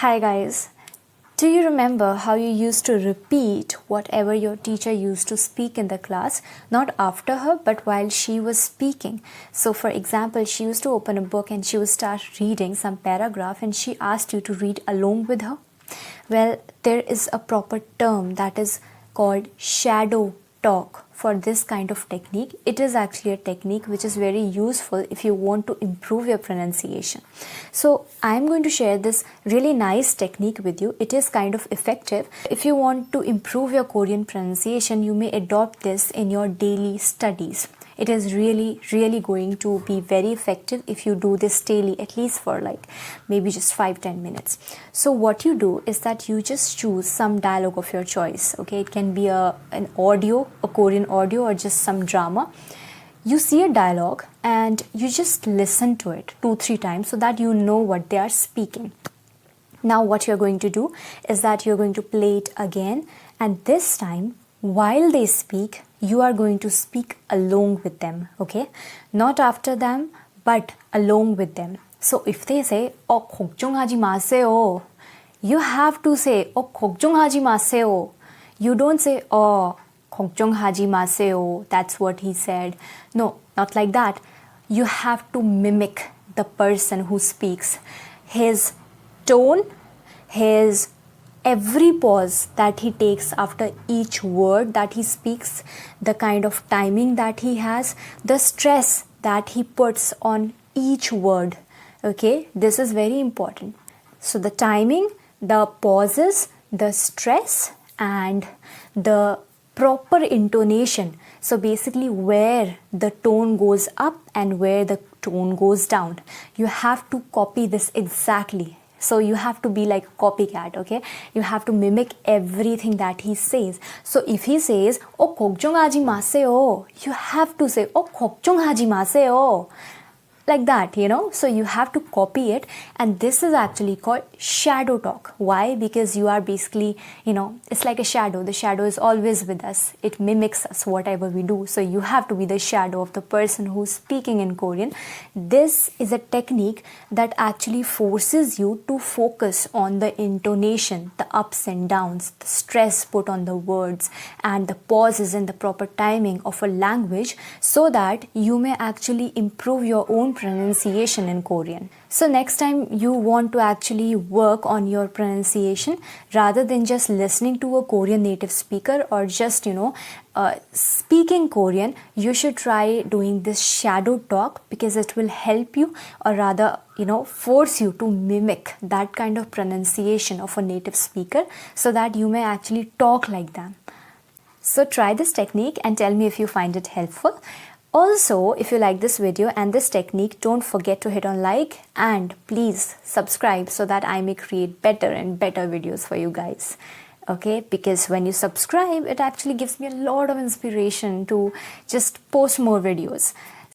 Hi guys, do you remember how you used to repeat whatever your teacher used to speak in the class, not after her but while she was speaking? So for example, she used to open a book and she would start reading some paragraph and she asked you to read along with her. Well, there is a proper term that is called shadow talk for this kind of technique. It is actually a technique which is very useful if you want to improve your pronunciation. So I am going to share this really nice technique with you. It is kind of effective. If you want to improve your Korean pronunciation, you may adopt this in your daily studies. It is really going to be very effective if you do this daily, at least for like maybe just 5-10 minutes. So what you do is that you just choose some dialogue of your choice. Okay, it can be an audio, a Korean audio, or just some drama. You see a dialogue and you just listen to it 2-3 times so that you know what they are speaking. Now what you're going to do is that you're going to play it again, and this time while they speak, you are going to speak along with them, okay? Not after them, but along with them. So if they say, 걱정하지 마세요, you have to say, 걱정하지 마세요. You don't say, 걱정하지 마세요. That's what he said. No, not like that. You have to mimic the person who speaks. His tone, his every pause that he takes after each word that he speaks, the kind of timing that he has, the stress that he puts on each word. Okay, this is very important. So the timing, the pauses, the stress, and the proper intonation. So basically where the tone goes up and where the tone goes down. You have to copy this exactly. So you have to be like a copycat, okay? You have to mimic everything that he says. So if he says, 걱정하지 마세요, you have to say, 걱정하지 마세요. Like that, you know? So you have to copy it, and this is actually called shadow talk. Why? Because you are basically, it's like a shadow. The shadow is always with us. It mimics us, whatever we do. So you have to be the shadow of the person who's speaking in Korean. This is a technique that actually forces you to focus on the intonation, the ups and downs, the stress put on the words, and the pauses and the proper timing of a language, so that you may actually improve your own pronunciation in Korean. So next time you want to actually work on your pronunciation, rather than just listening to a Korean native speaker or just speaking Korean, you should try doing this shadow talk, because it will help you, or rather force you to mimic that kind of pronunciation of a native speaker, so that you may actually talk like them. So try this technique and tell me if you find it helpful. Also, if you like this video and this technique, don't forget to hit on like, and please subscribe so that I may create better and better videos for you guys. Okay, because when you subscribe, it actually gives me a lot of inspiration to just post more videos.